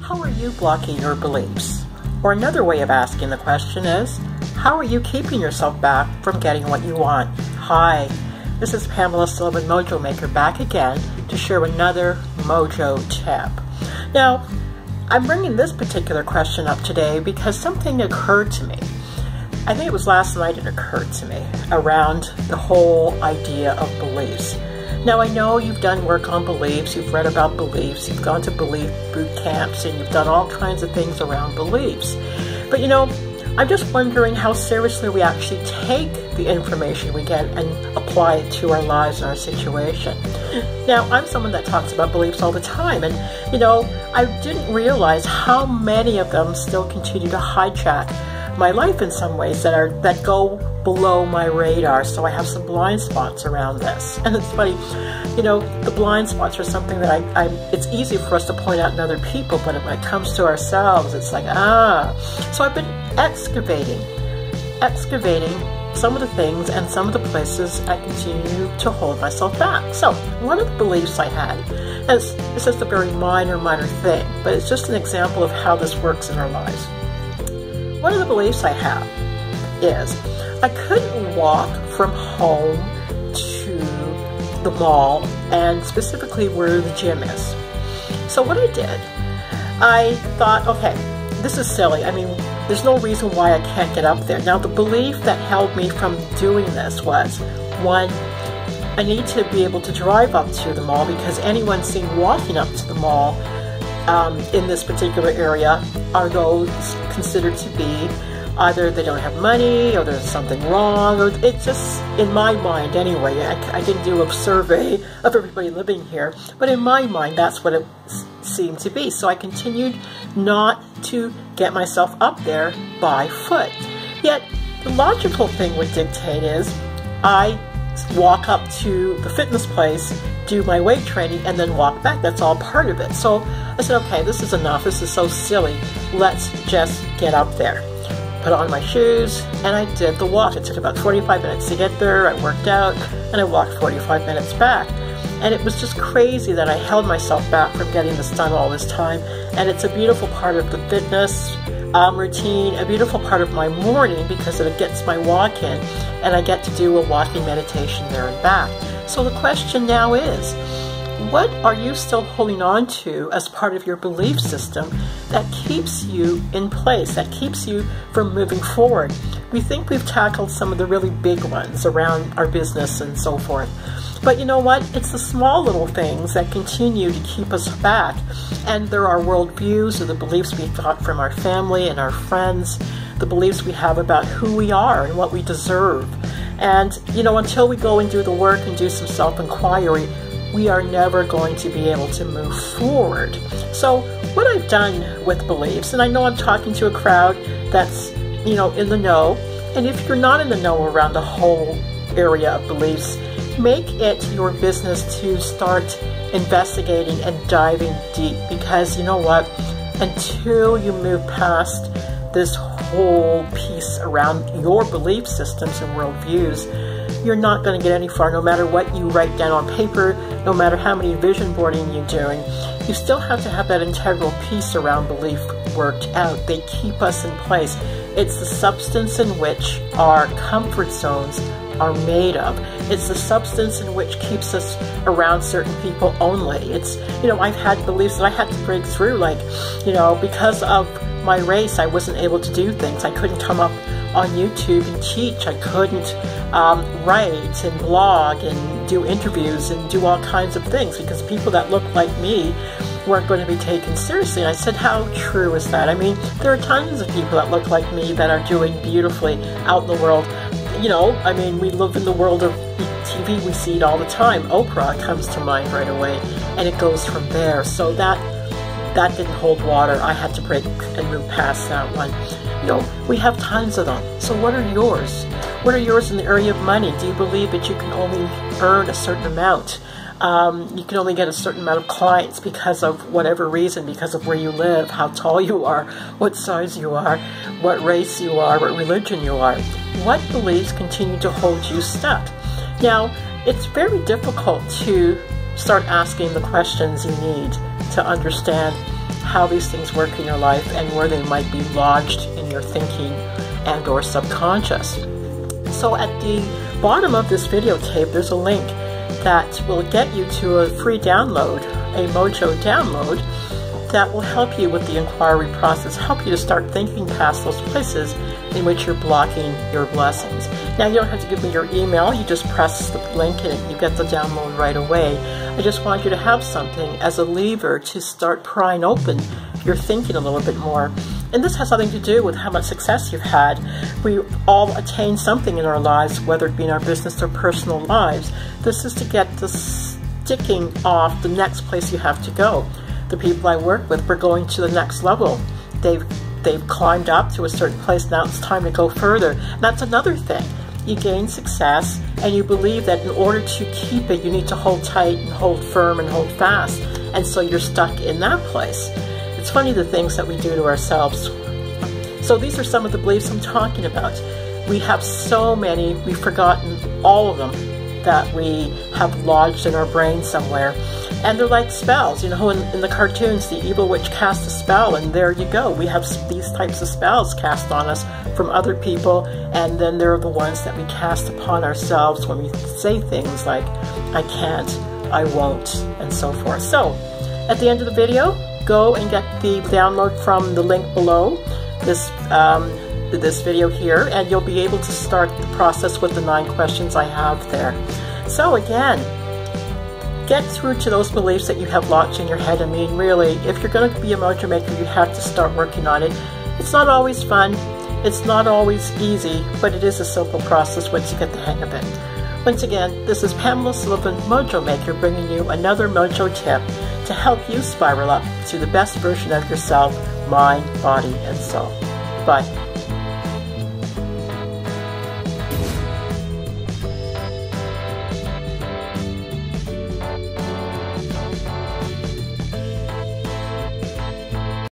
How are you blocking your beliefs? Or another way of asking the question is, how are you keeping yourself back from getting what you want? Hi, this is Pamela Sullivan, Mojo Maker, back again to share another Mojo tip. Now, I'm bringing this particular question up today because something occurred to me. I think it was last night it occurred to me around the whole idea of beliefs. Now, I know you've done work on beliefs, you've read about beliefs, you've gone to belief boot camps, and you've done all kinds of things around beliefs. But you know, I'm just wondering how seriously we actually take the information we get and apply it to our lives and our situation. Now, I'm someone that talks about beliefs all the time, and you know, I didn't realize how many of them still continue to hijack my life in some ways that go below my radar. So I have some blind spots around this. And it's funny, you know, the blind spots are something that it's easy for us to point out in other people, but when it comes to ourselves, it's like, So I've been excavating some of the things and some of the places I continue to hold myself back. So one of the beliefs I had, and it's just a very minor thing, but it's just an example of how this works in our lives. One of the beliefs I have is I couldn't walk from home to the mall, and specifically where the gym is. So what I did, I thought, okay, this is silly. I mean, there's no reason why I can't get up there. Now, the belief that held me from doing this was, one, I need to be able to drive up to the mall because anyone seen walking up to the mall in this particular area are those considered to be either they don't have money or there's something wrong, or it's just, in my mind anyway, I didn't do a survey of everybody living here, but in my mind that's what it seemed to be. So I continued not to get myself up there by foot. Yet the logical thing would dictate is I walk up to the fitness place, do my weight training, and then walk back. That's all part of it. So I said, okay, this is enough. This is so silly. Let's just get up there. Put on my shoes, and I did the walk. It took about 45 minutes to get there. I worked out, and I walked 45 minutes back. And it was just crazy that I held myself back from getting this done all this time. And it's a beautiful part of the fitness routine, a beautiful part of my morning because it gets my walk in, and I get to do a walking meditation there and back. So the question now is, what are you still holding on to as part of your belief system that keeps you in place, that keeps you from moving forward? We think we've tackled some of the really big ones around our business and so forth. But you know what? It's the small little things that continue to keep us back. And there are worldviews or the beliefs we got from our family and our friends, the beliefs we have about who we are and what we deserve. And, you know, until we go and do the work and do some self-inquiry, we are never going to be able to move forward. So what I've done with beliefs, and I know I'm talking to a crowd that's, you know, in the know, and if you're not in the know around the whole area of beliefs, make it your business to start investigating and diving deep, because you know what, until you move past this whole piece around your belief systems and worldviews, you're not going to get any far. No matter what you write down on paper, no matter how many vision boarding you're doing, you still have to have that integral piece around belief worked out. They keep us in place. It's the substance in which our comfort zones are made of. It's the substance in which keeps us around certain people only. It's, you know, I've had beliefs that I had to break through, like, you know, because of my race, I wasn't able to do things. I couldn't come up on YouTube and teach. I couldn't write and blog and do interviews and do all kinds of things because people that looked like me weren't going to be taken seriously. And I said, how true is that? I mean, there are tons of people that look like me that are doing beautifully out in the world. You know, I mean, we live in the world of TV, we see it all the time. Oprah comes to mind right away, and it goes from there. So that didn't hold water. I had to break and move past that one. You know, we have tons of them. So what are yours? What are yours in the area of money? Do you believe that you can only earn a certain amount? You can only get a certain amount of clients because of whatever reason, because of where you live, how tall you are, what size you are, what race you are, what religion you are. What beliefs continue to hold you stuck? Now, it's very difficult to start asking the questions you need to understand how these things work in your life and where they might be lodged in your thinking and or subconscious. So at the bottom of this videotape, there's a link that will get you to a free download, a Mojo download, that will help you with the inquiry process, help you to start thinking past those places in which you're blocking your blessings. Now, you don't have to give me your email, you just press the link and you get the download right away. I just want you to have something as a lever to start prying open your thinking a little bit more. And this has something to do with how much success you've had. We all attain something in our lives, whether it be in our business or personal lives. This is to get the sticking off the next place you have to go. The people I work with, we're going to the next level. They've climbed up to a certain place, now it's time to go further. And that's another thing. You gain success and you believe that in order to keep it, you need to hold tight and hold firm and hold fast. And so you're stuck in that place. It's funny the things that we do to ourselves. So these are some of the beliefs I'm talking about. We have so many, we've forgotten all of them that we have lodged in our brain somewhere. And they're like spells, you know, in the cartoons, the evil witch casts a spell, and there you go. We have these types of spells cast on us from other people, and then there are the ones that we cast upon ourselves when we say things like, I can't, I won't, and so forth. So, at the end of the video, go and get the download from the link below this video here, and you'll be able to start the process with the 9 questions I have there. So again, get through to those beliefs that you have lodged in your head. I mean, really, if you're going to be a mojo maker, you have to start working on it. It's not always fun, it's not always easy, but it is a simple process once you get the hang of it. Once again, this is Pamela Sullivan, Mojo Maker, bringing you another mojo tip to help you spiral up to the best version of yourself, mind, body, and soul. Bye.